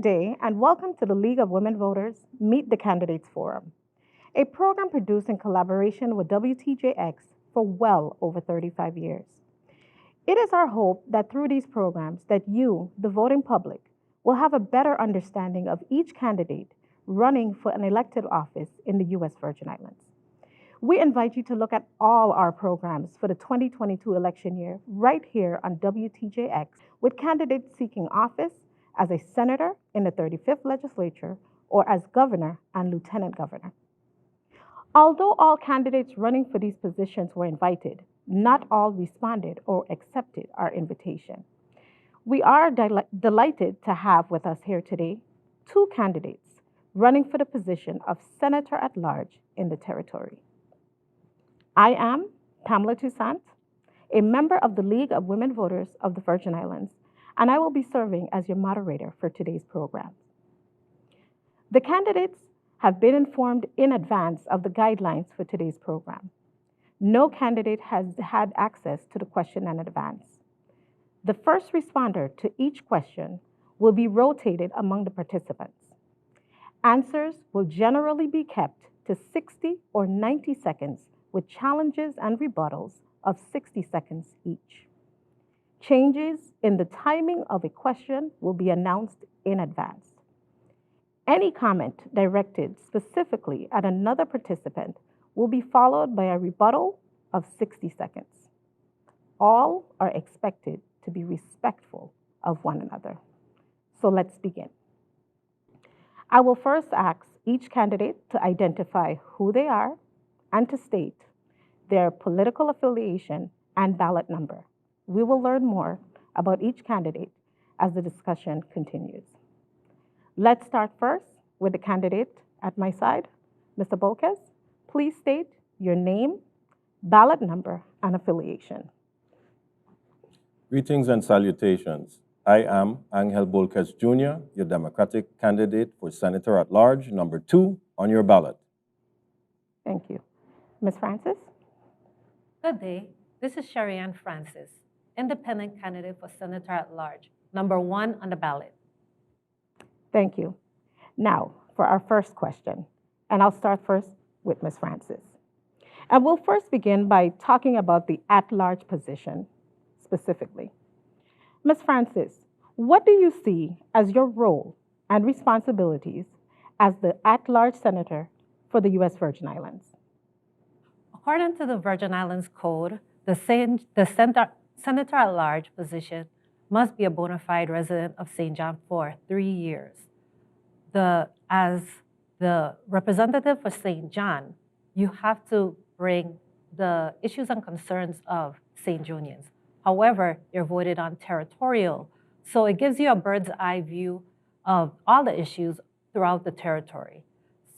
day, and welcome to the League of Women Voters Meet the Candidates Forum, a program produced in collaboration with WTJX for well over 35 years. It is our hope that through these programs that you, the voting public, will have a better understanding of each candidate running for an elected office in the U.S. Virgin Islands. We invite you to look at all our programs for the 2022 election year right here on WTJX with candidates seeking office as a senator in the 35th legislature or as governor and lieutenant governor. Although all candidates running for these positions were invited, not all responded or accepted our invitation. We are delighted to have with us here today two candidates running for the position of Senator at Large in the territory. I am Pamela Toussaint, a member of the League of Women Voters of the Virgin Islands, and I will be serving as your moderator for today's program. The candidates have been informed in advance of the guidelines for today's program. No candidate has had access to the question in advance. The first responder to each question will be rotated among the participants. Answers will generally be kept to 60 or 90 seconds with challenges and rebuttals of 60 seconds each. Changes in the timing of a question will be announced in advance. Any comment directed specifically at another participant will be followed by a rebuttal of 60 seconds. All are expected to be respectful of one another. So let's begin. I will first ask each candidate to identify who they are and to state their political affiliation and ballot number. We will learn more about each candidate as the discussion continues. Let's start first with the candidate at my side, Mr. Bolkes. Please state your name, ballot number, and affiliation. Greetings and salutations. I am Angel Bolkes Jr., your Democratic candidate for Senator at Large, number 2 on your ballot. Thank you. Ms. Francis? Good day. This is Sherry-Ann Francis, independent candidate for Senator at Large, number 1 on the ballot. Thank you. Now, for our first question, and I'll start first with Ms. Francis. And we'll first begin by talking about the at-large position specifically. Ms. Francis, what do you see as your role and responsibilities as the at-large senator for the U.S. Virgin Islands? According to the Virgin Islands Code, the Senator at Large position must be a bona fide resident of St. John for 3 years. As the representative for St. John, you have to bring the issues and concerns of St. Johnians. However, you're voted on territorial, so it gives you a bird's eye view of all the issues throughout the territory.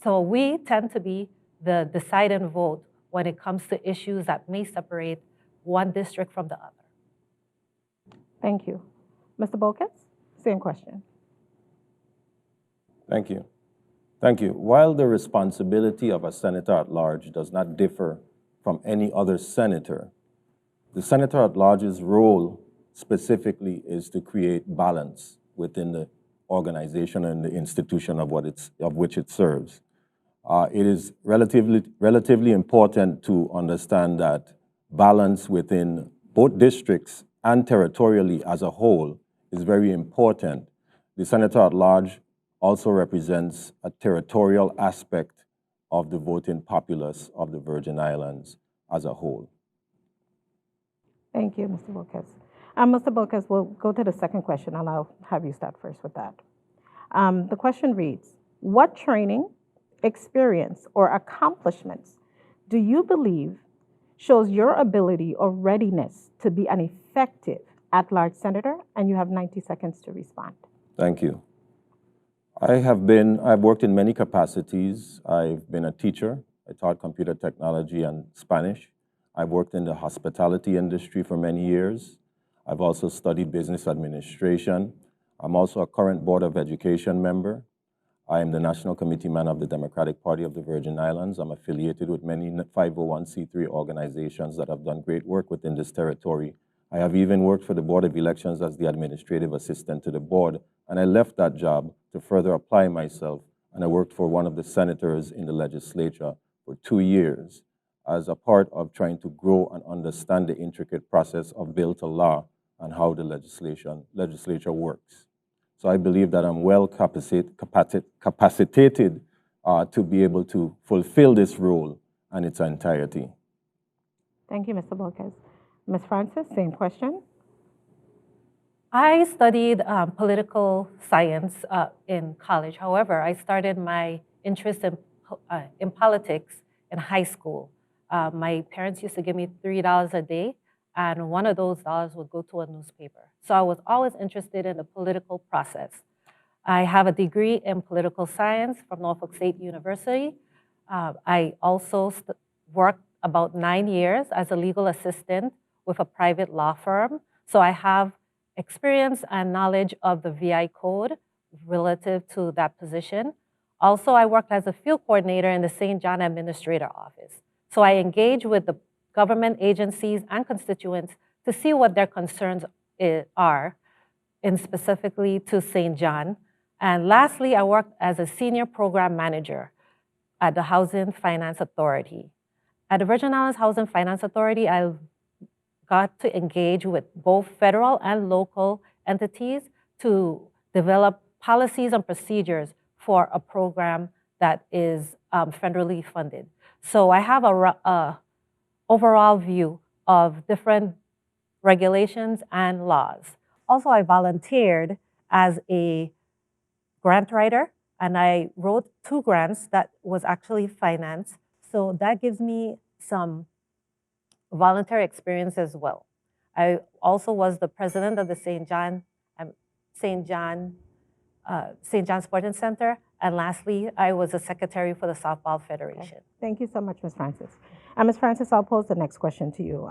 So we tend to be the deciding vote when it comes to issues that may separate one district from the other. Thank you. Mr. Bolkes, same question. Thank you. Thank you. While the responsibility of a senator at large does not differ from any other senator, the senator at large's role specifically is to create balance within the organization and the institution of which it serves. It is relatively important to understand that balance within both districts and territorially as a whole is very important. The senator at large also represents a territorial aspect of the voting populace of the Virgin Islands as a whole. Thank you, Mr. Bolkes. Mr. Bolkes, we'll go to the second question, and I'll have you start first with that. The question reads, what training, experience, or accomplishments do you believe shows your ability or readiness to be an effective at-large senator? And you have 90 seconds to respond. Thank you. I've worked in many capacities. I've been a teacher. I taught computer technology and Spanish. I've worked in the hospitality industry for many years. I've also studied business administration. I'm also a current Board of Education member. I am the National Committee Man of the Democratic Party of the Virgin Islands. I'm affiliated with many 501c3 organizations that have done great work within this territory. I have even worked for the Board of Elections as the administrative assistant to the board, and I left that job to further apply myself, and I worked for one of the senators in the legislature for 2 years as a part of trying to grow and understand the intricate process of bill to law and how the legislature works. So I believe that I'm well capacitated to be able to fulfill this role in its entirety. Thank you, Mr. Borges. Ms. Francis, same question. I studied political science in college. However, I started my interest in politics in high school. My parents used to give me $3 a day, and one of those dollars would go to a newspaper. So I was always interested in the political process. I have a degree in political science from Norfolk State University. I also worked about 9 years as a legal assistant with a private law firm. So I have experience and knowledge of the VI code relative to that position. Also, I worked as a field coordinator in the St. John Administrator Office. So I engage with the government agencies and constituents to see what their concerns are, and specifically to St. John. And lastly, I worked as a senior program manager at the Housing Finance Authority. At the Virgin Islands Housing Finance Authority, I got to engage with both federal and local entities to develop policies and procedures for a program that is federally funded. So I have a overall view of different regulations and laws. Also, I volunteered as a grant writer, and I wrote 2 grants that was actually financed. So that gives me some voluntary experience as well. I also was the president of the St. John Sporting Center, and lastly, I was a secretary for the Softball Federation. Okay. Thank you so much, Ms. Francis. Ms. Francis, I'll pose the next question to you.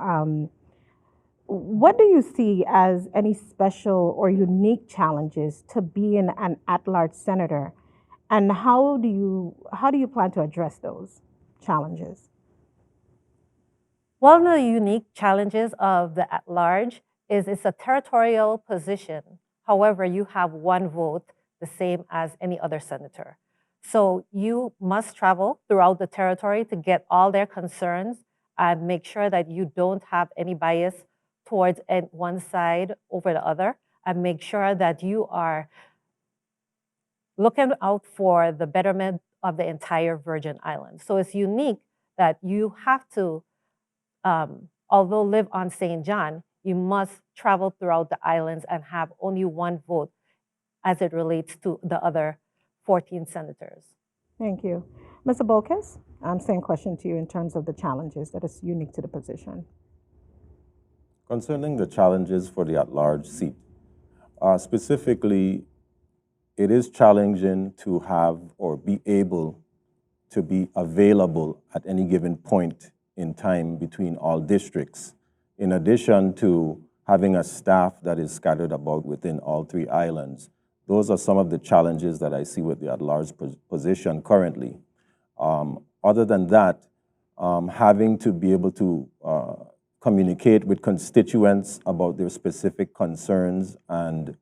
What do you see as any special or unique challenges to being an at-large senator, and how do you plan to address those challenges? One of the unique challenges of the at-large is it's a territorial position. However, you have 1 vote, the same as any other senator. So you must travel throughout the territory to get all their concerns and make sure that you don't have any bias towards one side over the other, and make sure that you are looking out for the betterment of the entire Virgin Islands. So it's unique that you have to, although live on St. John, you must travel throughout the islands and have only 1 vote as it relates to the other 14 senators. Thank you. Mr. Borges, same question to you in terms of the challenges that is unique to the position. Concerning the challenges for the at-large seat, specifically, it is challenging to have or be able to be available at any given point in time between all districts, in addition to having a staff that is scattered about within all 3 islands. Those are some of the challenges that I see with the at-large position currently. Other than that, having to be able to communicate with constituents about their specific concerns and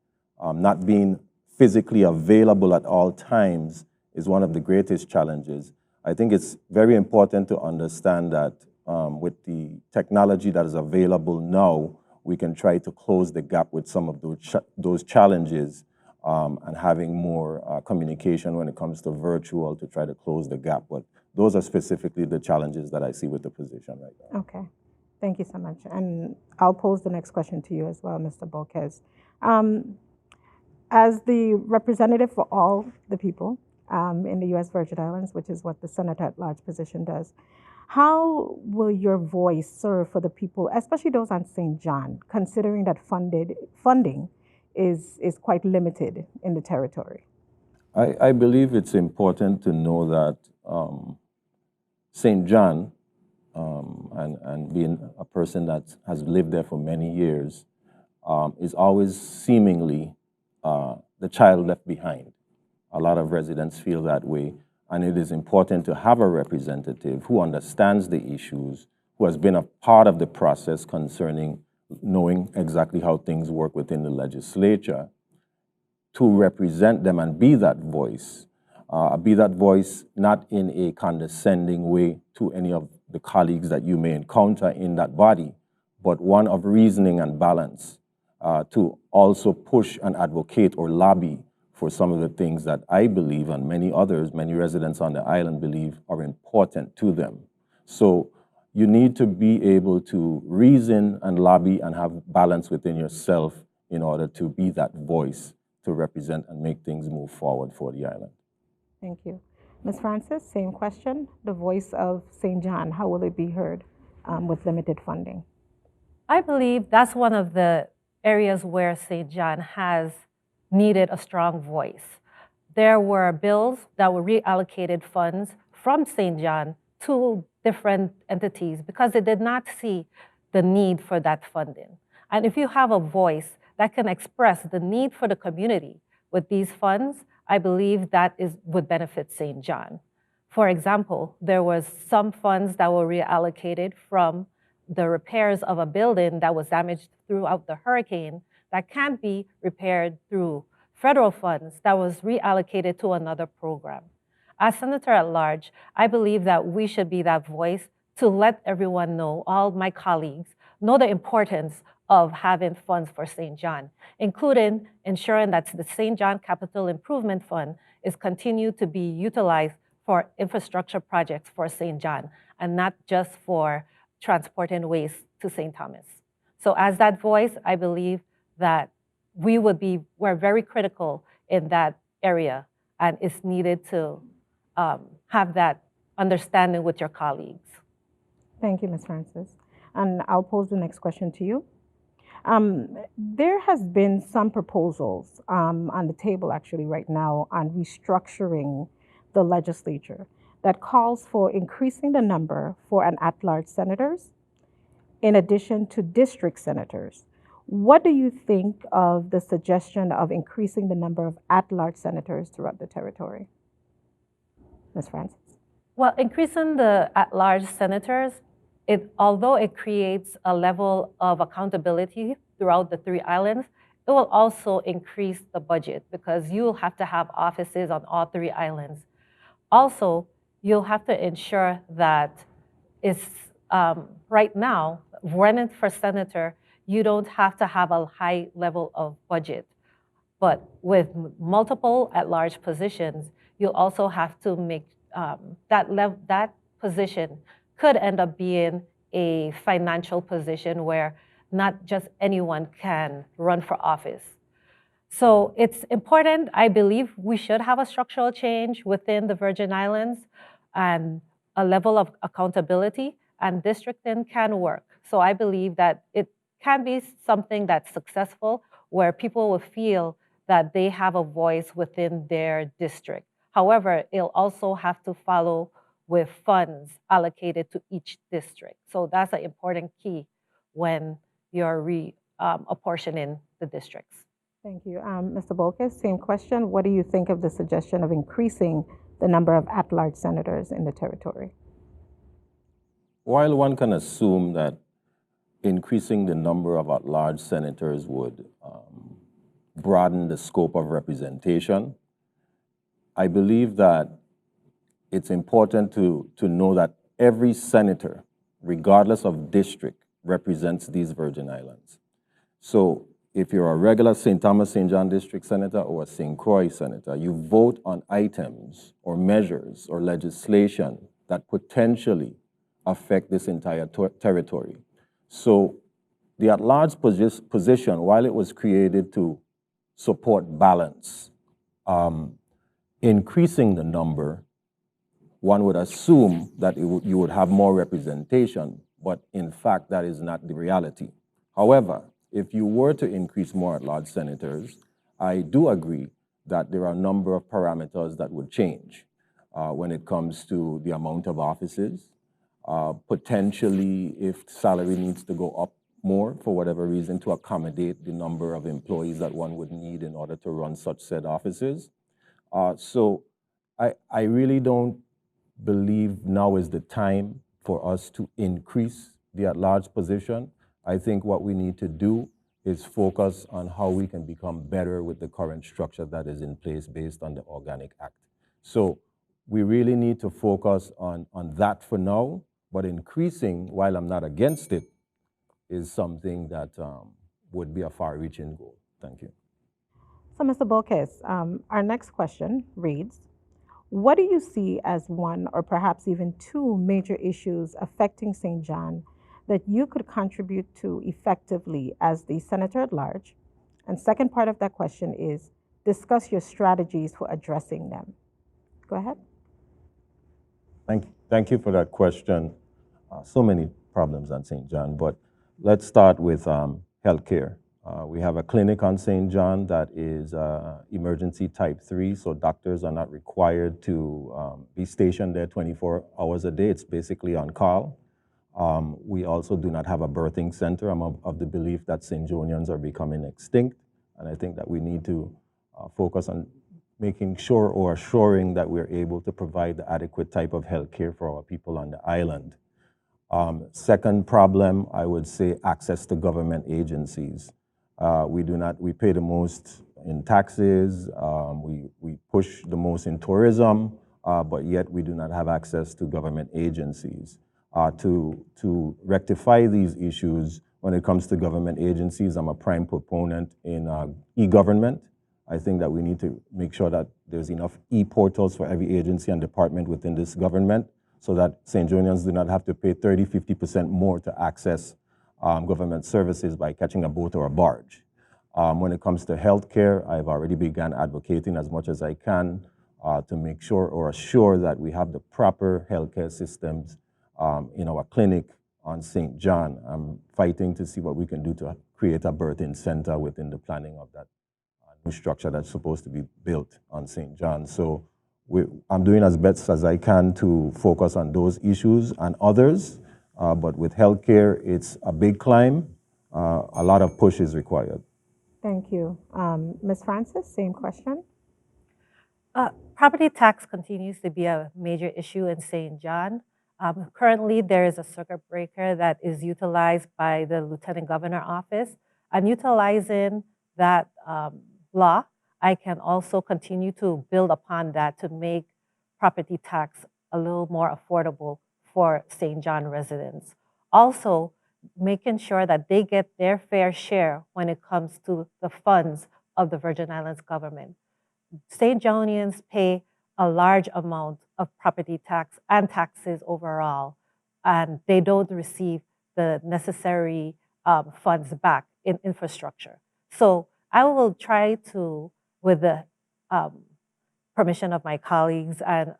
not being physically available at all times is one of the greatest challenges. I think it's very important to understand that with the technology that is available now, we can try to close the gap with some of those challenges and having more communication when it comes to virtual to try to close the gap. But those are specifically the challenges that I see with the position right now. Okay. Thank you so much. And I'll pose the next question to you as well, Mr. Borges. As the representative for all the people in the U.S. Virgin Islands, which is what the Senator at Large position does, how will your voice serve for the people, especially those on St. John, considering that funding is quite limited in the territory? I believe it's important to know that St. John, and being a person that has lived there for many years, is always seemingly the child left behind. A lot of residents feel that way, and it is important to have a representative who understands the issues, who has been a part of the process concerning knowing exactly how things work within the legislature, to represent them and be that voice. Be that voice not in a condescending way to any of the colleagues that you may encounter in that body, but one of reasoning and balance to also push and advocate or lobby for some of the things that I believe and many others, many residents on the island believe are important to them. So you need to be able to reason and lobby and have balance within yourself in order to be that voice to represent and make things move forward for the island. Thank you. Ms. Francis, same question. The voice of St. John, how will it be heard with limited funding? I believe that's one of the areas where St. John has needed a strong voice. There were bills that were reallocated funds from St. John to different entities because they did not see the need for that funding. And if you have a voice that can express the need for the community with these funds, I believe that would benefit St. John. For example, there was some funds that were reallocated from the repairs of a building that was damaged throughout the hurricane that can't be repaired through federal funds that was reallocated to another program. As Senator at Large, I believe that we should be that voice to let everyone know, all my colleagues, know the importance of having funds for St. John, including ensuring that the St. John Capital Improvement Fund is continued to be utilized for infrastructure projects for St. John and not just for transporting waste to St. Thomas. So as that voice, I believe that we're very critical in that area and it's needed to have that understanding with your colleagues. Thank you, Ms. Francis. And I'll pose the next question to you. There has been some proposals on the table actually right now on restructuring the legislature that calls for increasing the number for an at-large senators in addition to district senators. What do you think of the suggestion of increasing the number of at-large senators throughout the territory? Ms. Francis? Well, increasing the at-large senators, although it creates a level of accountability throughout the three islands, it will also increase the budget because you'll have to have offices on all three islands. Also, you'll have to ensure that right now, running for senator, you don't have to have a high level of budget. But with multiple at-large positions, you'll also have to make that position could end up being a financial position where not just anyone can run for office. So it's important, I believe we should have a structural change within the Virgin Islands and a level of accountability, and districting can work. So I believe that it can be something that's successful where people will feel that they have a voice within their district. However, it'll also have to follow with funds allocated to each district. So that's an important key when you're apportioning the districts. Thank you. Mr. Bolkes, same question. What do you think of the suggestion of increasing the number of at-large senators in the territory? While one can assume that increasing the number of at-large senators would broaden the scope of representation, I believe that it's important to know that every senator, regardless of district, represents these Virgin Islands. So if you're a regular St. Thomas, St. John District Senator or a St. Croix Senator, you vote on items or measures or legislation that potentially affect this entire territory. So the at-large position, while it was created to support balance, increasing the number, one would assume that you would have more representation, but in fact, that is not the reality. However, if you were to increase more at-large senators, I do agree that there are a number of parameters that would change when it comes to the amount of offices. Potentially, if salary needs to go up more for whatever reason to accommodate the number of employees that one would need in order to run such said offices. So I really don't believe now is the time for us to increase the at-large position. I think what we need to do is focus on how we can become better with the current structure that is in place based on the Organic Act. So we really need to focus on that for now, but increasing, while I'm not against it, is something that would be a far-reaching goal. Thank you. So, Mr. Bolkes, our next question reads, what do you see as one or perhaps even two major issues affecting St. John that you could contribute to effectively as the Senator at large? And second part of that question is, discuss your strategies for addressing them. Go ahead. Thank you for that question. So many problems on St. John, but let's start with healthcare. We have a clinic on St. John that is emergency type 3, so doctors are not required to be stationed there 24 hours a day. It's basically on call. We also do not have a birthing center. I'm of the belief that St. Johnians are becoming extinct, and I think that we need to focus on making sure or assuring that we're able to provide the adequate type of health care for our people on the island. Second problem, I would say access to government agencies. We pay the most in taxes, we push the most in tourism, but yet we do not have access to government agencies. To rectify these issues, when it comes to government agencies, I'm a prime proponent in e-government. I think that we need to make sure that there's enough e-portals for every agency and department within this government so that St. Johnians do not have to pay 30, 50% more to access government services by catching a boat or a barge. When it comes to healthcare, I've already begun advocating as much as I can to make sure or assure that we have the proper healthcare systems in our clinic on St. John. I'm fighting to see what we can do to create a birthing center within the planning of that new structure that's supposed to be built on St. John. So I'm doing as best as I can to focus on those issues and others, but with healthcare, it's a big climb. A lot of push is required. Thank you. Ms. Francis, same question. Property tax continues to be a major issue in St. John. Currently, there is a circuit breaker that is utilized by the Lieutenant Governor Office. And utilizing that law, I can also continue to build upon that to make property tax a little more affordable for St. John residents. Also, making sure that they get their fair share when it comes to the funds of the Virgin Islands government. St. Johnians pay a large amount of property tax and taxes overall, and they don't receive the necessary funds back in infrastructure. So I will try to, with the permission of my colleagues, and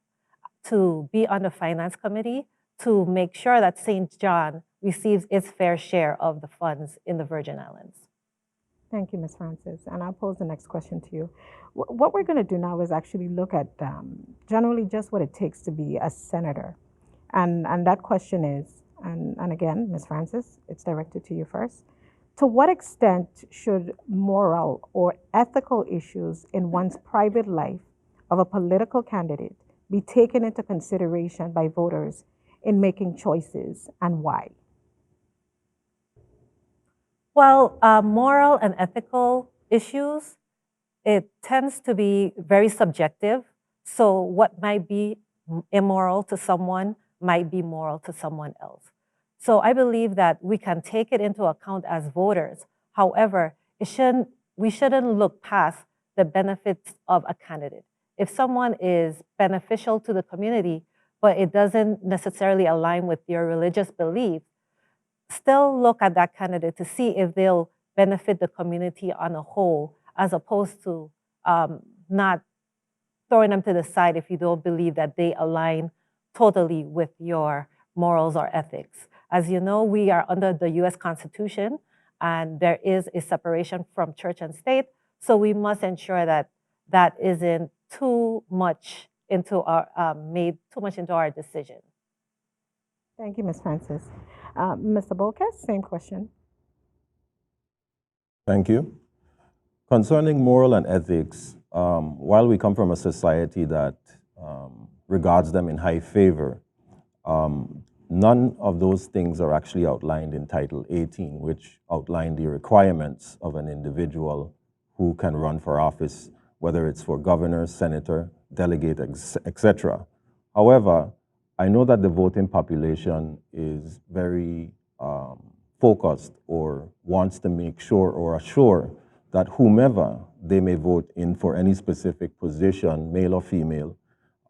to be on the Finance Committee to make sure that St. John receives its fair share of the funds in the Virgin Islands. Thank you, Ms. Francis. And I'll pose the next question to you. What we're going to do now is actually look at generally just what it takes to be a senator. And that question is, and again, Ms. Francis, it's directed to you first. To what extent should moral or ethical issues in one's private life of a political candidate be taken into consideration by voters in making choices, and why? Well, moral and ethical issues, it tends to be very subjective. So what might be immoral to someone might be moral to someone else. So I believe that we can take it into account as voters. However, we shouldn't look past the benefits of a candidate. If someone is beneficial to the community, but it doesn't necessarily align with your religious beliefs, still look at that candidate to see if they'll benefit the community on a whole, as opposed to not throwing them to the side if you don't believe that they align totally with your morals or ethics. As you know, we are under the US Constitution, and there is a separation from church and state, so we must ensure that that isn't too much into our, made too much into our decision. Thank you, Ms. Francis. Mr. Bolkes, same question. Thank you. Concerning moral and ethics, while we come from a society that regards them in high favor, None of those things are actually outlined in Title 18, which outline the requirements of an individual who can run for office, whether it's for governor, senator, delegate, etc. However, I know that the voting population is very focused or wants to make sure or assure that whomever they may vote in for any specific position, male or female,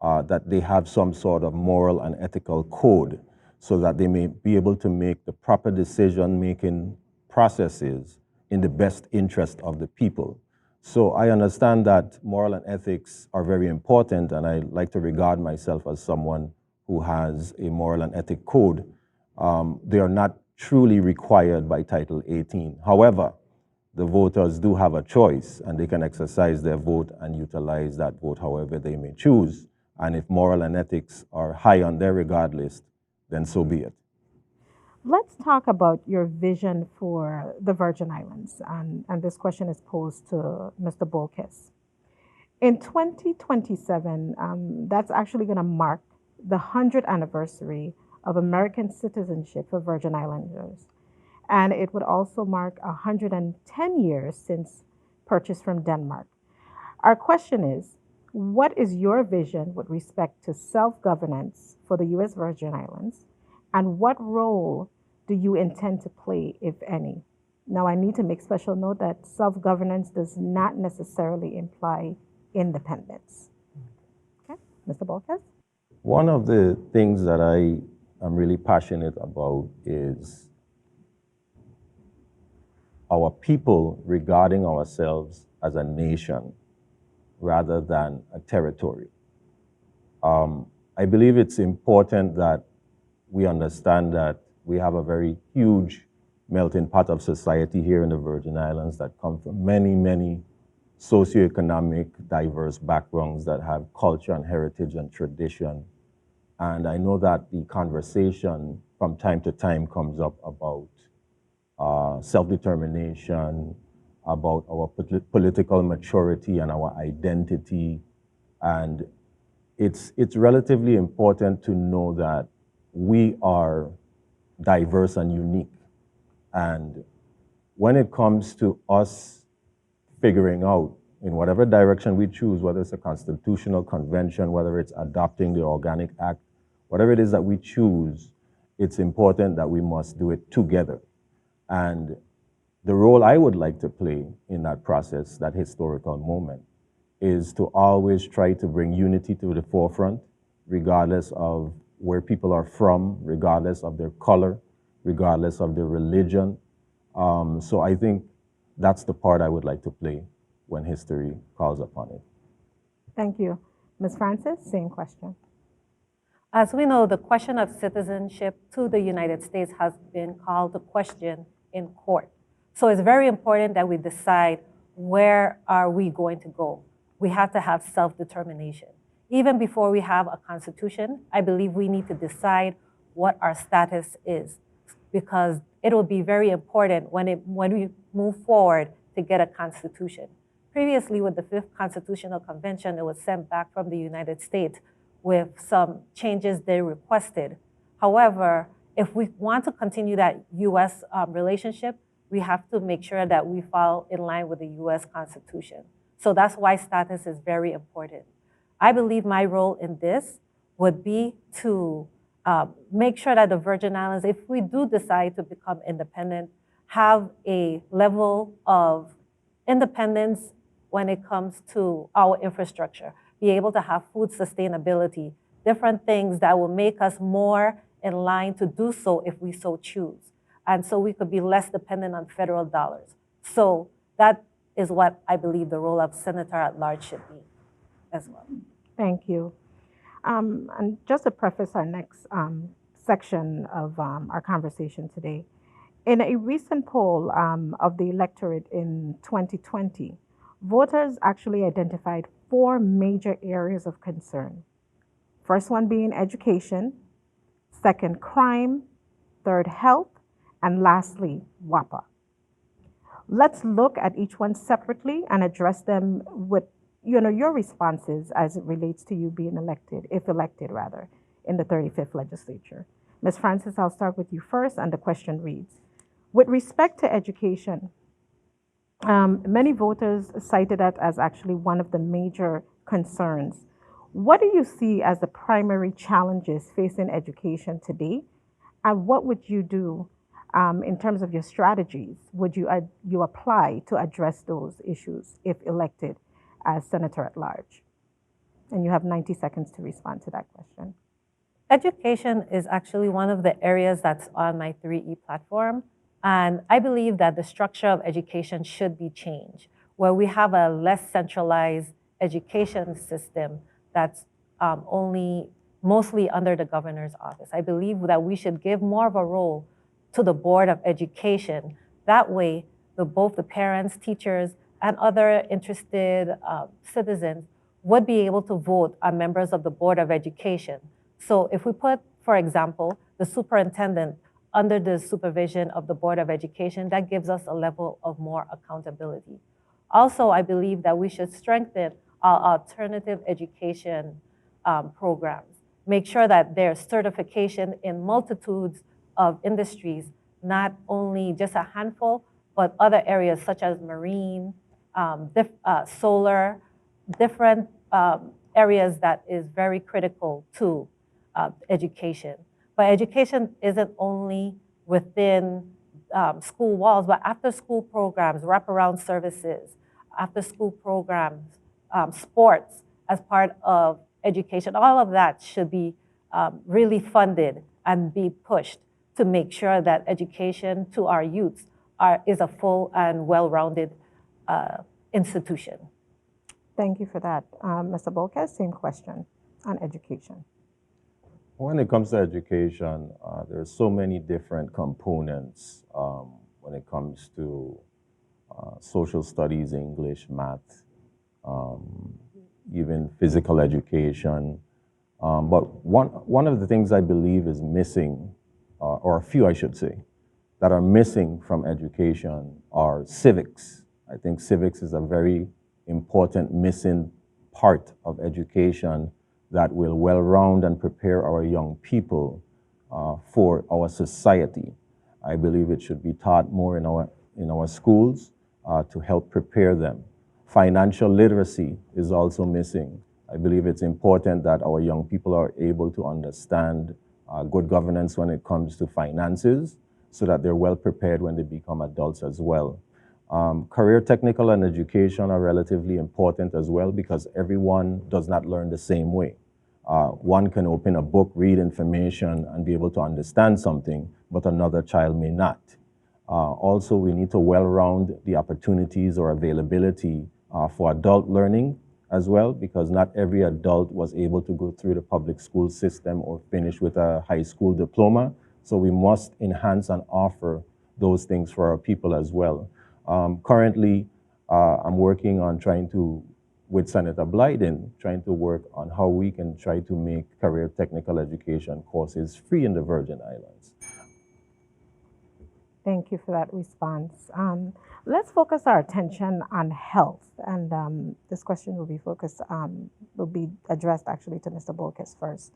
that they have some sort of moral and ethical code so that they may be able to make the proper decision-making processes in the best interest of the people. So I understand that moral and ethics are very important, and I like to regard myself as someone who has a moral and ethic code. They are not truly required by Title 18. However, the voters do have a choice, and they can exercise their vote and utilize that vote however they may choose. And if moral and ethics are high on their regard list, then so be it. Let's talk about your vision for the Virgin Islands. And this question is posed to Mr. Bolkes. In 2027, that's actually going to mark the 100th anniversary of American citizenship for Virgin Islanders. And it would also mark 110 years since purchase from Denmark. Our question is, what is your vision with respect to self-governance for the U.S. Virgin Islands? And what role do you intend to play, if any? Now, I need to make special note that self-governance does not necessarily imply independence. Okay, Mr. Bolkes? One of the things that I am really passionate about is our people regarding ourselves as a nation rather than a territory. I believe it's important that we understand that we have a very huge melting pot of society here in the Virgin Islands that come from many, many socioeconomic, diverse backgrounds that have culture and heritage and tradition. And I know that the conversation from time to time comes up about self-determination, about our political maturity and our identity. And it's relatively important to know that we are diverse and unique. And when it comes to us figuring out in whatever direction we choose, whether it's a constitutional convention, whether it's adopting the Organic Act, whatever it is that we choose, it's important that we must do it together. And the role I would like to play in that process, that historical moment, is to always try to bring unity to the forefront, regardless of where people are from, regardless of their color, regardless of their religion. So I think that's the part I would like to play when history calls upon it. Thank you. Ms. Francis, same question. As we know, the question of citizenship to the United States has been called the question in court. So it's very important that we decide where are we going to go. We have to have self-determination. Even before we have a constitution, I believe we need to decide what our status is, because it will be very important when we move forward to get a constitution. Previously, with the Fifth Constitutional Convention, it was sent back from the United States with some changes they requested. However, if we want to continue that U.S. Relationship, we have to make sure that we fall in line with the U.S. Constitution. So that's why status is very important. I believe my role in this would be to make sure that the Virgin Islands, if we do decide to become independent, have a level of independence when it comes to our infrastructure, be able to have food sustainability, different things that will make us more in line to do so if we so choose. And so we could be less dependent on federal dollars. So that is what I believe the role of Senator at Large should be as well. Thank you. And just to preface our next section of our conversation today, in a recent poll of the electorate in 2020, voters actually identified 4 major areas of concern. First one being education, second, crime, third, health, and lastly, WAPA. Let's look at each one separately and address them with your responses as it relates to you being elected, if elected rather, in the 35th legislature. Ms. Francis, I'll start with you first, and the question reads, with respect to education, many voters cited that as actually one of the major concerns. What do you see as the primary challenges facing education today? And what would you do in terms of your strategies? Would you apply to address those issues if elected as Senator at Large? And you have 90 seconds to respond to that question. Education is actually one of the areas that's on my 3E platform. And I believe that the structure of education should be changed, where we have a less centralized education system that's only mostly under the governor's office. I believe that we should give more of a role to the Board of Education. That way, both the parents, teachers, and other interested citizens would be able to vote on members of the Board of Education. So if we put, for example, the superintendent under the supervision of the Board of Education, that gives us a level of more accountability. Also, I believe that we should strengthen our alternative education programs. Make sure that there's certification in multitudes of industries, not only just a handful, but other areas such as marine, solar, different areas that is very critical to education. But education isn't only within school walls, but after school programs, wraparound services, after school programs, sports as part of education, all of that should be really funded and be pushed to make sure that education to our youths is a full and well-rounded institution. Thank you for that. Mr. Bolkes, same question on education. When it comes to education, there are so many different components when it comes to social studies, English, math, even physical education. But one of the things I believe is missing, or a few I should say, that are missing from education are civics. I think civics is a very important missing part of education that will well-round and prepare our young people for our society. I believe it should be taught more in our schools to help prepare them. Financial literacy is also missing. I believe it's important that our young people are able to understand good governance when it comes to finances so that they're well prepared when they become adults as well. Career technical and education are relatively important as well because everyone does not learn the same way. One can open a book, read information, and be able to understand something, but another child may not. Also, we need to well-round the opportunities or availability for adult learning as well, because not every adult was able to go through the public school system or finish with a high school diploma. So we must enhance and offer those things for our people as well. Currently, I'm working on with Senator Blyden, trying to work on how we can try to make career technical education courses free in the Virgin Islands. Thank you for that response. Let's focus our attention on health, and this question will be addressed actually to Mr. Bolkes first.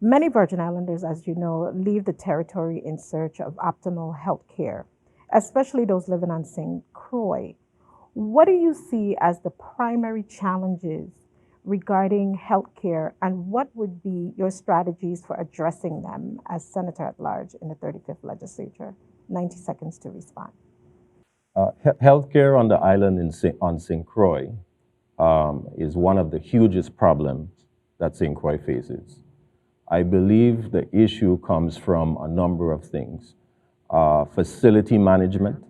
Many Virgin Islanders, as you know, leave the territory in search of optimal health care, especially those living on St. Croix. What do you see as the primary challenges regarding healthcare, and what would be your strategies for addressing them as Senator at Large in the 35th Legislature? 90 seconds to respond. Healthcare on the island on St. Croix is one of the hugest problems that St. Croix faces. I believe the issue comes from a number of things. Facility management,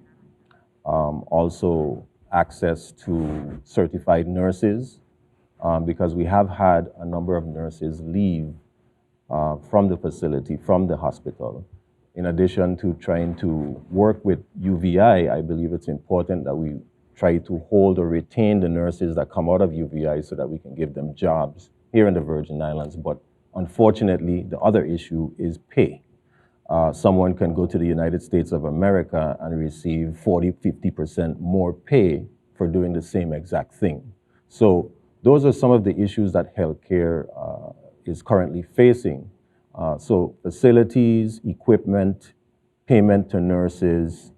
also access to certified nurses, because we have had a number of nurses leave from the facility, from the hospital. In addition to trying to work with UVI, I believe it's important that we try to hold or retain the nurses that come out of UVI so that we can give them jobs here in the Virgin Islands. But unfortunately, the other issue is pay. Someone can go to the United States of America and receive 40, 50% more pay for doing the same exact thing. So those are some of the issues that healthcare is currently facing. So facilities, equipment, payment to nurses.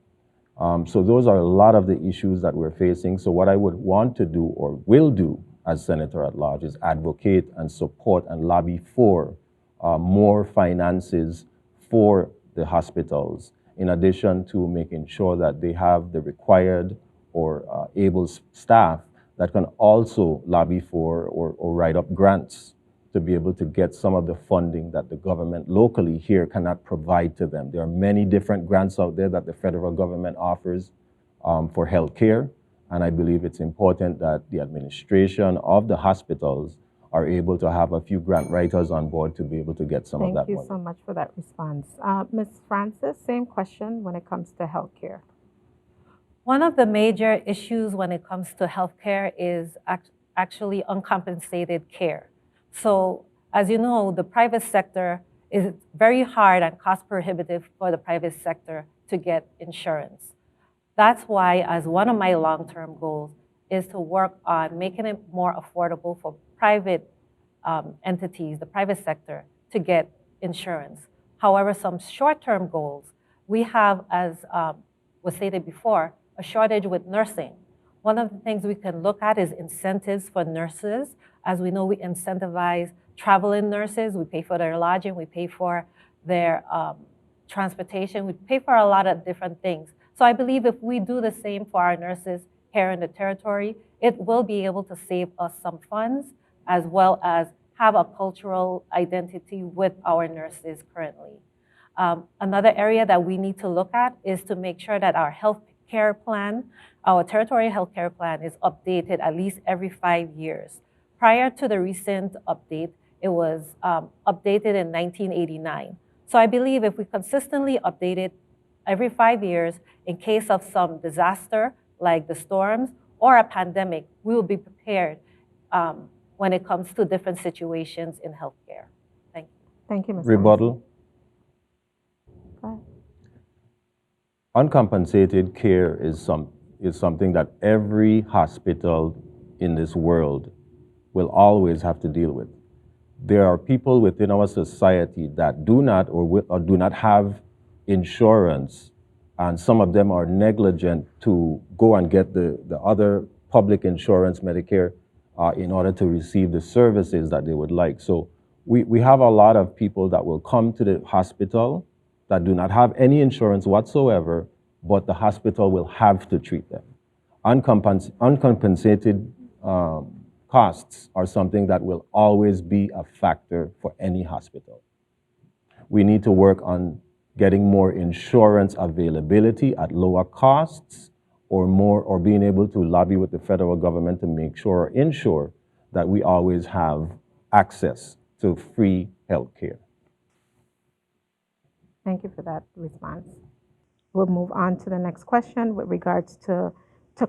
So those are a lot of the issues that we're facing. So what I would want to do or will do as Senator at Large is advocate and support and lobby for more finances for the hospitals, in addition to making sure that they have the required or able staff that can also lobby for or write up grants to be able to get some of the funding that the government locally here cannot provide to them. There are many different grants out there that the federal government offers for healthcare, and I believe it's important that the administration of the hospitals are able to have a few grant writers on board to be able to get some of that Thank you money. so much for that response. Ms. Francis, same question when it comes to healthcare. One of the major issues when it comes to healthcare is actually uncompensated care. So, as you know, the private sector is very hard and cost prohibitive for the private sector to get insurance. That's why, as one of my long-term goals, is to work on making it more affordable for private entities, the private sector, to get insurance. However, some short-term goals, we have, as was stated before, a shortage with nursing. One of the things we can look at is incentives for nurses. As we know, we incentivize traveling nurses. We pay for their lodging. We pay for their transportation. We pay for a lot of different things. So I believe if we do the same for our nurses here in the territory, it will be able to save us some funds, as well as have a cultural identity with our nurses currently. Another area that we need to look at is to make sure that our health care plan, our territorial healthcare plan, is updated at least every 5 years. Prior to the recent update, it was updated in 1989. So I believe if we consistently update it every 5 years, in case of some disaster like the storms or a pandemic, we will be prepared when it comes to different situations in healthcare. Thank you. Thank you, Ms. Rebuttal. Go ahead. Uncompensated care is something that every hospital in this world will always have to deal with. There are people within our society that do not or do not have insurance, and some of them are negligent to go and get the other public insurance, Medicare, in order to receive the services that they would like. So we have a lot of people that will come to the hospital that do not have any insurance whatsoever, but the hospital will have to treat them. Uncompensated costs are something that will always be a factor for any hospital. We need to work on getting more insurance availability at lower costs, or being able to lobby with the federal government to make sure or ensure that we always have access to free health care. Thank you for that response. We'll move on to the next question with regards to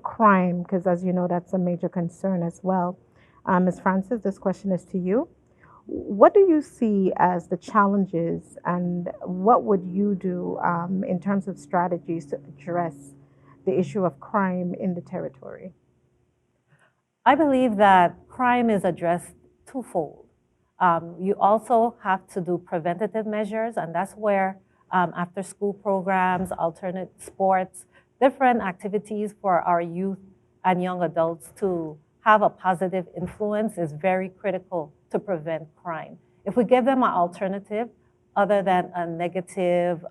crime, because as you know, that's a major concern as well. Ms. Francis, this question is to you. What do you see as the challenges, and what would you do in terms of strategies to address the issue of crime in the territory? I believe that crime is addressed twofold. You also have to do preventative measures, and that's where after school programs, alternate sports, different activities for our youth and young adults to have a positive influence is very critical to prevent crime. If we give them an alternative other than a negative,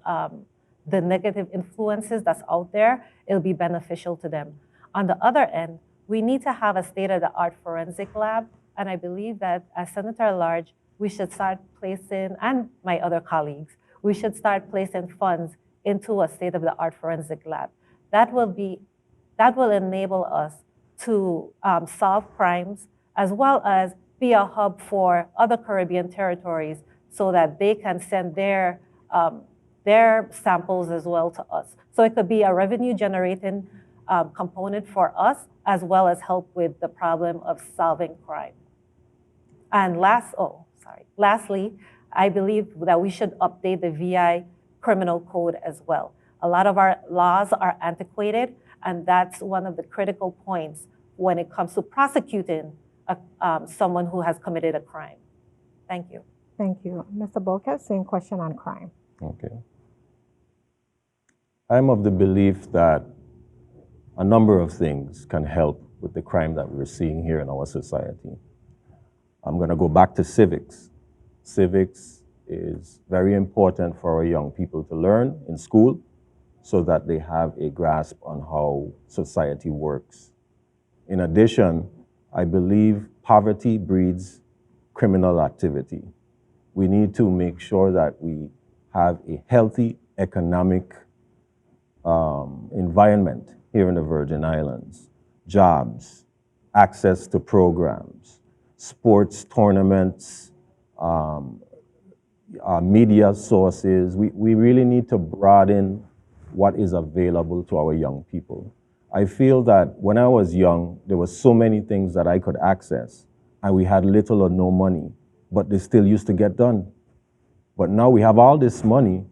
the negative influences that's out there, it'll be beneficial to them. On the other end, we need to have a state-of-the-art forensic lab, and I believe that as Senator at Large, we should start placing, and my other colleagues, we should start placing funds into a state-of-the-art forensic lab. That will enable us to solve crimes, as well as be a hub for other Caribbean territories so that they can send their samples as well to us. So it could be a revenue generating component for us, as well as help with the problem of solving crime. And lastly, I believe that we should update the VI criminal code as well. A lot of our laws are antiquated, and that's one of the critical points when it comes to prosecuting someone who has committed a crime. Thank you. Thank you. Mr. Bolkes, same question on crime. Okay. I'm of the belief that a number of things can help with the crime that we're seeing here in our society. I'm going to go back to civics. Civics is very important for our young people to learn in school so that they have a grasp on how society works. In addition, I believe poverty breeds criminal activity. We need to make sure that we have a healthy economic environment here in the Virgin Islands, jobs, access to programs, sports tournaments, media sources. We really need to broaden what is available to our young people. I feel that when I was young, there were so many things that I could access, and we had little or no money, but they still used to get done. But now we have all this money,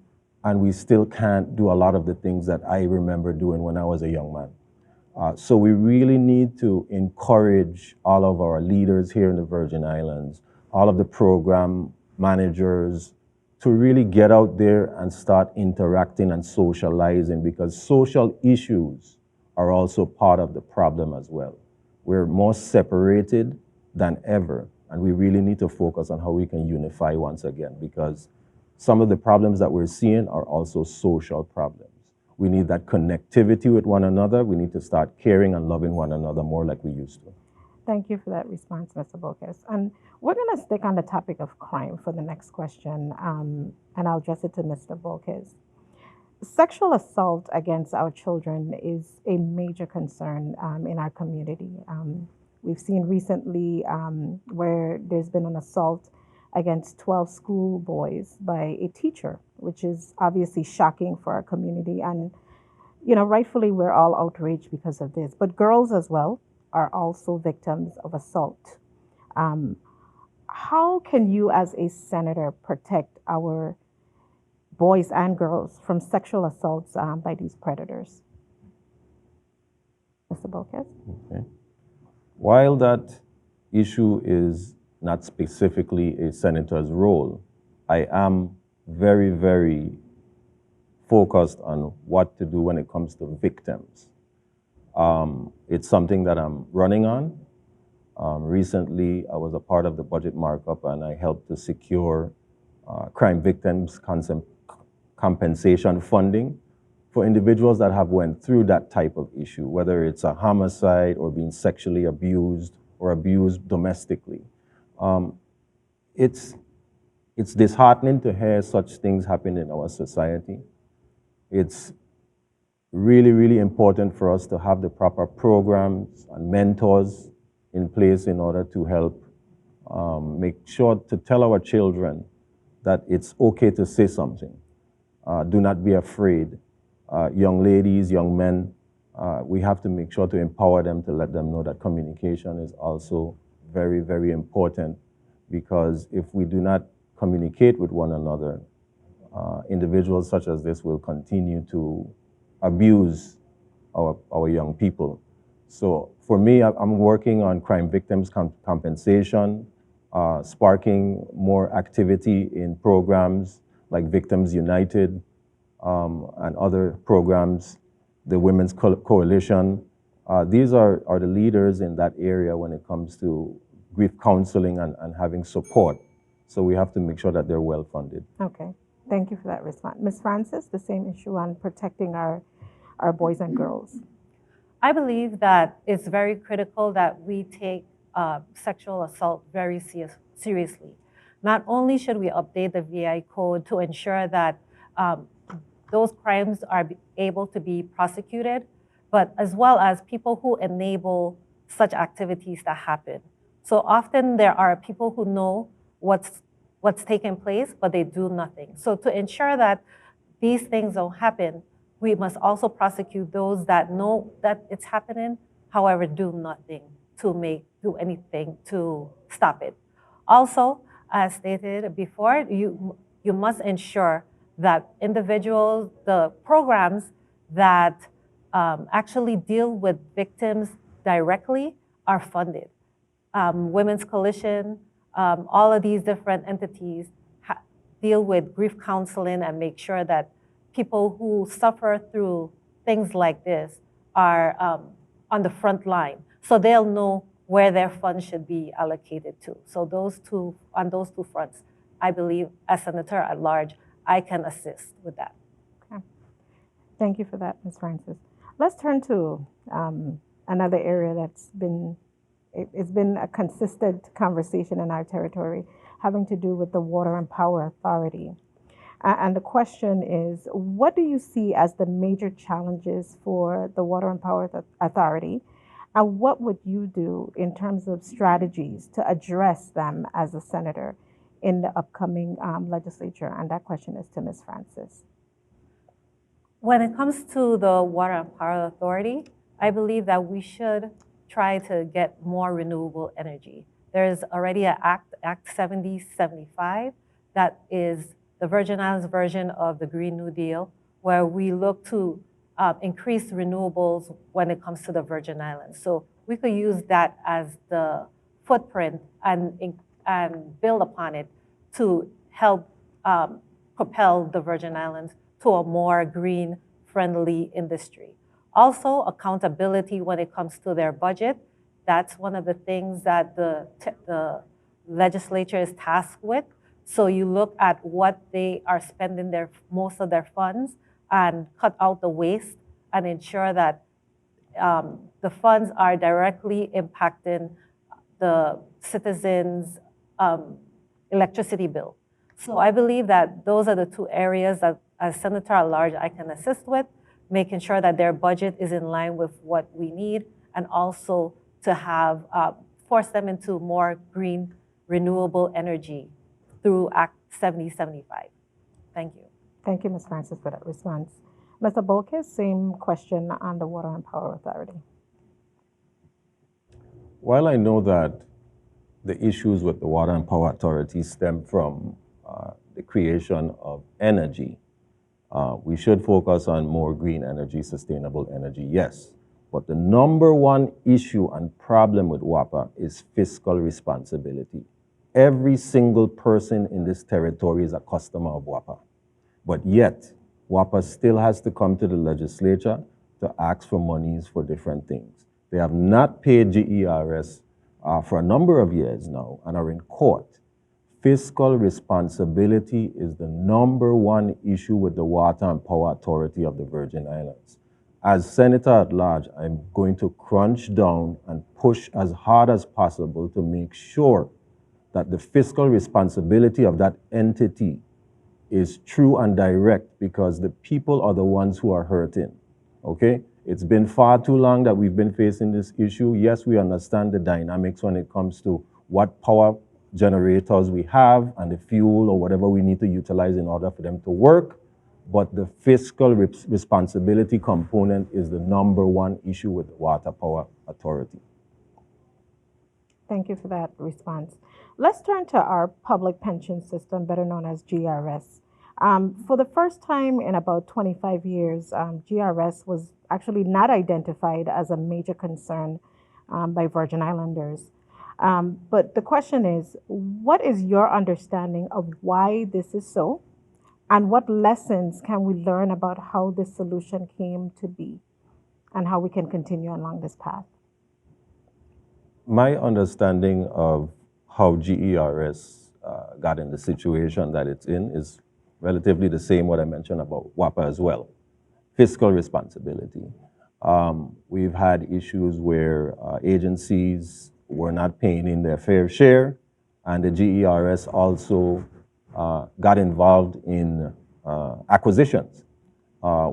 and we still can't do a lot of the things that I remember doing when I was a young man. So we really need to encourage all of our leaders here in the Virgin Islands, all of the program managers, to really get out there and start interacting and socializing, because social issues are also part of the problem as well. We're more separated than ever, and we really need to focus on how we can unify once again, because some of the problems that we're seeing are also social problems. We need that connectivity with one another. We need to start caring and loving one another more like we used to. Thank you for that response, Mr. Bolkes. And we're going to stick on the topic of crime for the next question, and I'll address it to Mr. Bolkes. Sexual assault against our children is a major concern in our community. We've seen recently where there's been an assault against 12 schoolboys by a teacher, which is obviously shocking for our community. And, you know, rightfully, we're all outraged because of this. But girls as well are also victims of assault. How can you, as a senator, protect our boys and girls from sexual assaults by these predators? Mr. Bolkes? Okay. While that issue is not specifically a senator's role, I am very, very focused on what to do when it comes to victims. It's something that I'm running on. Recently, I was a part of the budget markup, and I helped to secure crime victims compensation funding for individuals that have went through that type of issue, whether it's a homicide or being sexually abused or abused domestically. It's disheartening to hear such things happen in our society. It's really, really important for us to have the proper programs and mentors in place in order to help make sure to tell our children that it's okay to say something. Do not be afraid. Young ladies, young men, we have to make sure to empower them, to let them know that communication is also very, very important, because if we do not communicate with one another, individuals such as this will continue to abuse our young people. So for me, I'm working on crime victims compensation, sparking more activity in programs like Victims United and other programs, the Women's Coalition. These are the leaders in that area when it comes to grief counseling and having support. So we have to make sure that they're well funded. Okay, thank you for that response. Ms. Francis, the same issue on protecting our boys and girls. I believe that it's very critical that we take sexual assault very seriously. Not only should we update the VI code to ensure that those crimes are able to be prosecuted, but as well as people who enable such activities that happen. So often there are people who know what's taking place, but they do nothing. So to ensure that these things don't happen, we must also prosecute those that know that it's happening, however, do nothing to do anything to stop it. Also, as stated before, you must ensure that individuals, the programs that actually deal with victims directly are funded. Women's Coalition, all of these different entities deal with grief counseling and make sure that people who suffer through things like this are on the front line. So they'll know where their funds should be allocated to. So on those two fronts, I believe as Senator at large, I can assist with that. Okay. Thank you for that, Ms. Francis. Let's turn to another area it's been a consistent conversation in our territory, having to do with the Water and Power Authority. And the question is, what do you see as the major challenges for the Water and Power Authority? And what would you do in terms of strategies to address them as a senator in the upcoming legislature? And that question is to Ms. Francis. When it comes to the Water and Power Authority, I believe that we should try to get more renewable energy. There's already an Act 7075, that is the Virgin Islands version of the Green New Deal, where we look to increase renewables when it comes to the Virgin Islands. So we could use that as the footprint and build upon it to help propel the Virgin Islands to a more green-friendly industry. Also, accountability when it comes to their budget. That's one of the things that the legislature is tasked with. So you look at what they are spending most of their funds and cut out the waste and ensure that the funds are directly impacting the citizens' electricity bill. So I believe that those are the two areas that as Senator at large I can assist with, making sure that their budget is in line with what we need, and also to have force them into more green, renewable energy through Act 7075. Thank you. Thank you, Ms. Francis, for that response. Mr. Bolkes, same question on the Water and Power Authority. While I know that the issues with the Water and Power Authority stem from the creation of energy, we should focus on more green energy, sustainable energy, yes. But the number one issue and problem with WAPA is fiscal responsibility. Every single person in this territory is a customer of WAPA. But yet, WAPA still has to come to the legislature to ask for monies for different things. They have not paid GERS for a number of years now and are in court. Fiscal responsibility is the number one issue with the Water and Power Authority of the Virgin Islands. As Senator at large, I'm going to crunch down and push as hard as possible to make sure that the fiscal responsibility of that entity is true and direct, because the people are the ones who are hurting, okay? It's been far too long that we've been facing this issue. Yes, we understand the dynamics when it comes to what power generators we have and the fuel or whatever we need to utilize in order for them to work. But the fiscal responsibility component is the number one issue with the Water Power Authority. Thank you for that response. Let's turn to our public pension system, better known as GRS. For the first time in about 25 years, GRS was actually not identified as a major concern by Virgin Islanders. But the question is, what is your understanding of why this is so? And what lessons can we learn about how this solution came to be and how we can continue along this path? My understanding of how GERS got in the situation that it's in is relatively the same what I mentioned about WAPA as well. Fiscal responsibility. We've had issues where agencies were not paying in their fair share, and the GERS also got involved in acquisitions,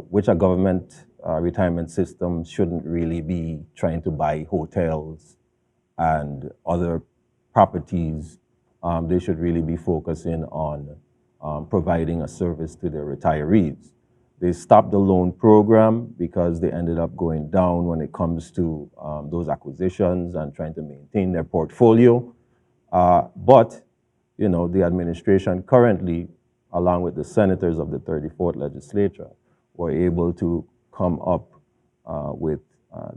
which a government retirement system shouldn't really be trying to buy hotels and other properties. They should really be focusing on providing a service to their retirees. They stopped the loan program because they ended up going down when it comes to those acquisitions and trying to maintain their portfolio. But you know, the administration currently, along with the senators of the 34th legislature, were able to come up with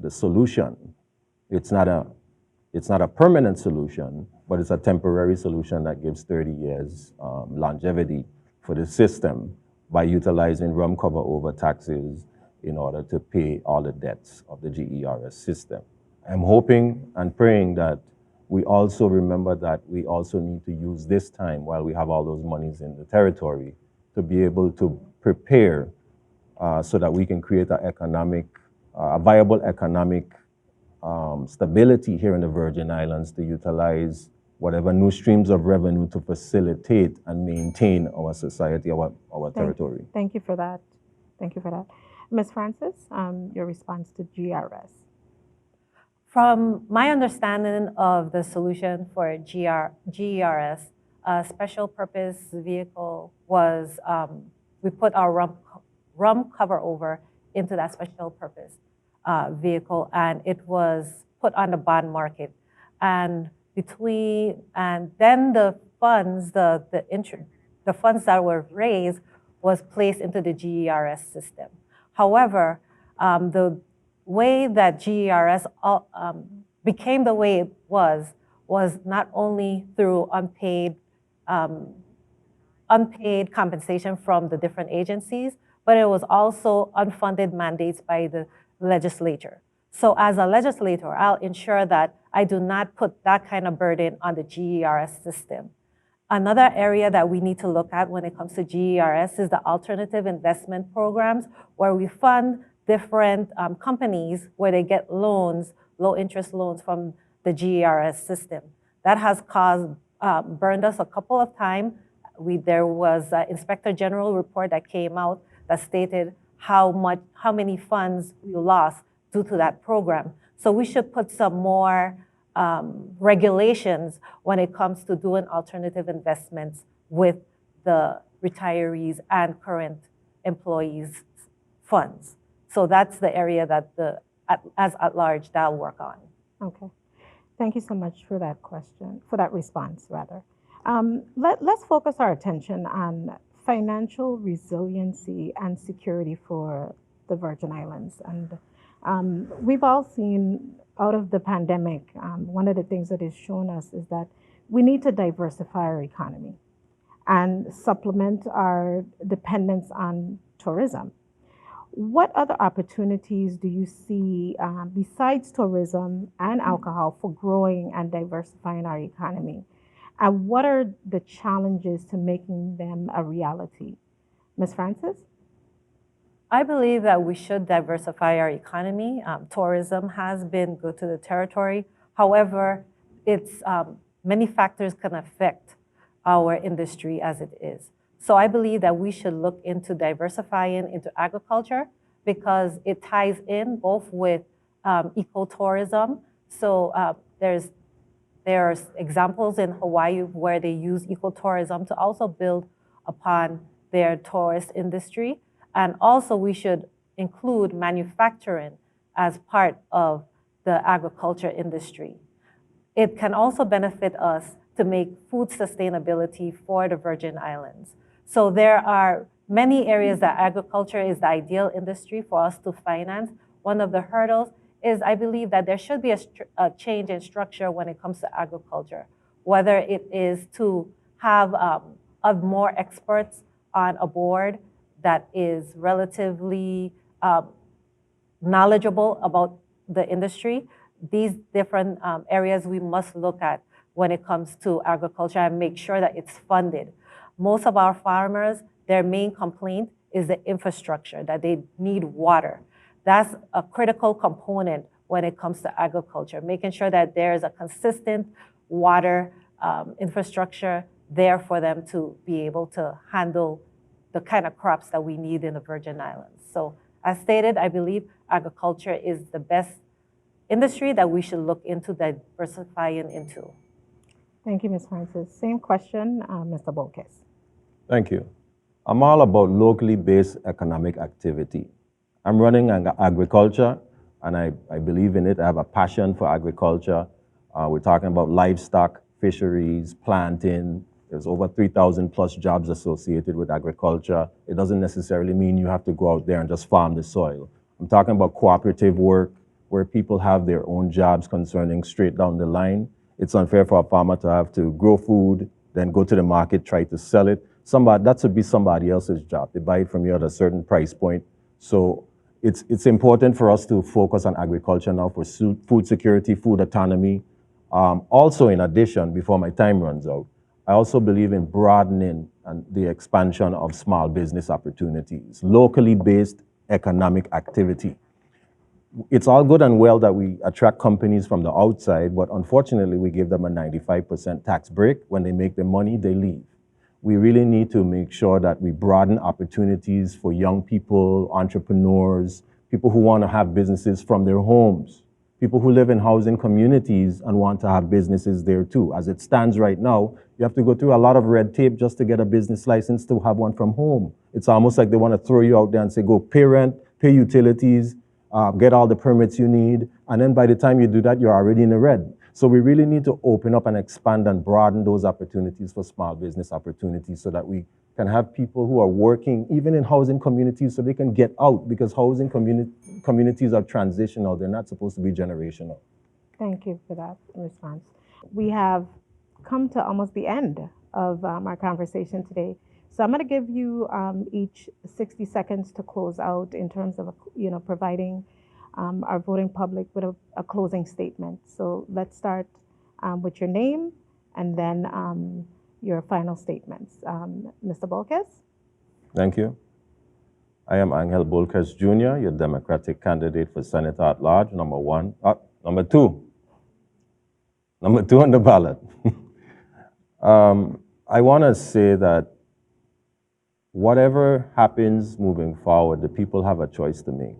the solution. It's not a permanent solution, but it's a temporary solution that gives 30 years longevity for the system by utilizing rum cover over taxes in order to pay all the debts of the GERS system. I'm hoping and praying that we also remember that we also need to use this time while we have all those monies in the territory to be able to prepare so that we can create a viable economic stability here in the Virgin Islands to utilize whatever new streams of revenue to facilitate and maintain our society, our territory. Thank you for that. Thank you for that. Ms. Francis, your response to GRS. From my understanding of the solution for GERS, a special purpose vehicle was, we put our rum cover over into that special purpose vehicle, and it was put on the bond market. And then the funds, the funds that were raised was placed into the GERS system. However, the way that GERS became the way it was not only through unpaid compensation from the different agencies, but it was also unfunded mandates by the legislature. So as a legislator, I'll ensure that I do not put that kind of burden on the GERS system. Another area that we need to look at when it comes to GERS is the alternative investment programs, where we fund different companies where they get loans, low interest loans from the GERS system. That has burned us a couple of times. There was an Inspector General report that came out that stated how many funds we lost due to that program. So we should put some more regulations when it comes to doing alternative investments with the retirees and current employees' funds. So that's the area that as at large that I'll work on. Okay. Thank you so much for that question, for that response, rather. Let's focus our attention on financial resiliency and security for the Virgin Islands. And we've all seen out of the pandemic, one of the things that has shown us is that we need to diversify our economy and supplement our dependence on tourism. What other opportunities do you see besides tourism and alcohol for growing and diversifying our economy? And what are the challenges to making them a reality? Ms. Francis? I believe that we should diversify our economy. Tourism has been good to the territory. However, many factors can affect our industry as it is. So I believe that we should look into diversifying into agriculture because it ties in both with ecotourism. So there's examples in Hawaii where they use ecotourism to also build upon their tourist industry. And also we should include manufacturing as part of the agriculture industry. It can also benefit us to make food sustainability for the Virgin Islands. So there are many areas that agriculture is the ideal industry for us to finance. One of the hurdles is I believe that there should be a change in structure when it comes to agriculture, whether it is to have more experts on a board that is relatively knowledgeable about the industry. These different areas we must look at when it comes to agriculture and make sure that it's funded. Most of our farmers, their main complaint is the infrastructure, that they need water. That's a critical component when it comes to agriculture, making sure that there's a consistent water infrastructure there for them to be able to handle the kind of crops that we need in the Virgin Islands. So as stated, I believe agriculture is the best industry that we should look into diversifying into. Thank you, Ms. Francis. Same question, Mr. Bolkes. Thank you. I'm all about locally based economic activity. I'm running agriculture, and I believe in it. I have a passion for agriculture. We're talking about livestock, fisheries, planting. There's over 3,000 plus jobs associated with agriculture. It doesn't necessarily mean you have to go out there and just farm the soil. I'm talking about cooperative work where people have their own jobs concerning straight down the line. It's unfair for a farmer to have to grow food, then go to the market, try to sell it. That should be somebody else's job. They buy it from you at a certain price point. So it's important for us to focus on agriculture now for food security, food autonomy. Also, in addition, before my time runs out, I also believe in broadening and the expansion of small business opportunities, locally based economic activity. It's all good and well that we attract companies from the outside, but unfortunately, we give them a 95% tax break. When they make the money, they leave. We really need to make sure that we broaden opportunities for young people, entrepreneurs, people who want to have businesses from their homes, people who live in housing communities and want to have businesses there too. As it stands right now, you have to go through a lot of red tape just to get a business license to have one from home. It's almost like they want to throw you out there and say, go pay rent, pay utilities, get all the permits you need, and then by the time you do that, you're already in the red. So we really need to open up and expand and broaden those opportunities for small business opportunities so that we can have people who are working even in housing communities so they can get out, because housing communities are transitional. They're not supposed to be generational. Thank you for that response. We have come to almost the end of our conversation today. So I'm going to give you each 60 seconds to close out in terms of, providing our voting public with a closing statement. So let's start with your name and then your final statements. Mr. Bolkes? Thank you. I am Angel Bolkes Jr., your Democratic candidate for Senator at Large, number two on the ballot. I want to say that whatever happens moving forward, the people have a choice to make.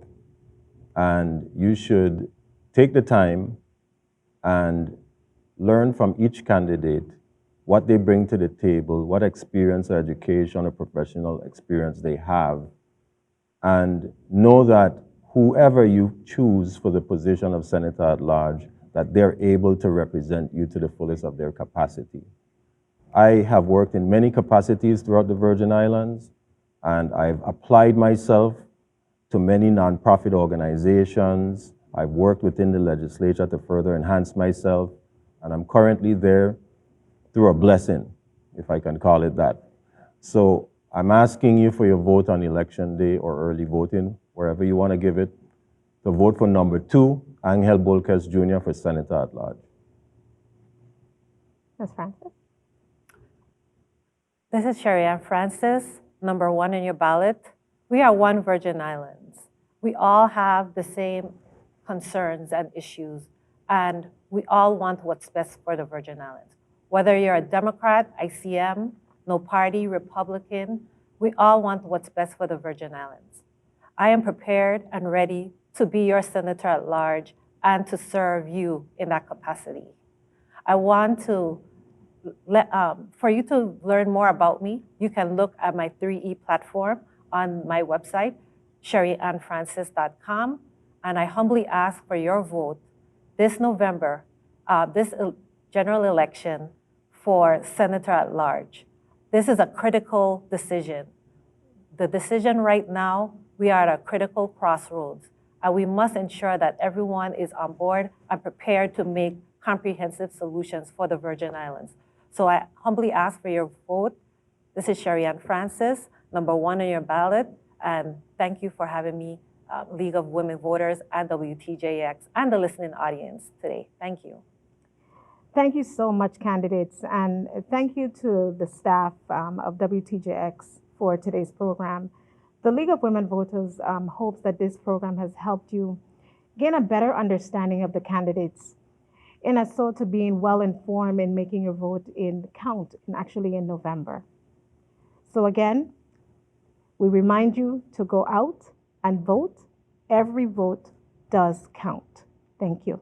And you should take the time and learn from each candidate what they bring to the table, what experience or education or professional experience they have, and know that whoever you choose for the position of Senator at Large, that they're able to represent you to the fullest of their capacity. I have worked in many capacities throughout the Virgin Islands, and I've applied myself to many nonprofit organizations. I've worked within the legislature to further enhance myself, and I'm currently there through a blessing, if I can call it that. So I'm asking you for your vote on election day or early voting, wherever you want to give it, to vote for number 2, Angel Bolkes Jr. for Senator at Large. Ms. Francis? This is Sherry Ann Francis, number 1 on your ballot. We are one Virgin Islands. We all have the same concerns and issues, and we all want what's best for the Virgin Islands. Whether you're a Democrat, ICM, no party, Republican, we all want what's best for the Virgin Islands. I am prepared and ready to be your Senator at Large and to serve you in that capacity. I want to for you to learn more about me, you can look at my 3E platform on my website, sherryannfrancis.com, and I humbly ask for your vote this November, this general election for Senator at Large. This is a critical decision. The decision right now, we are at a critical crossroads, and we must ensure that everyone is on board and prepared to make comprehensive solutions for the Virgin Islands. So I humbly ask for your vote. This is Sherry Ann Francis, number 1 on your ballot, and thank you for having me, League of Women Voters and WTJX and the listening audience today. Thank you. Thank you so much, candidates, and thank you to the staff of WTJX for today's program. The League of Women Voters hopes that this program has helped you gain a better understanding of the candidates in a sort of being well informed in making your vote count actually in November. So again, we remind you to go out and vote. Every vote does count. Thank you.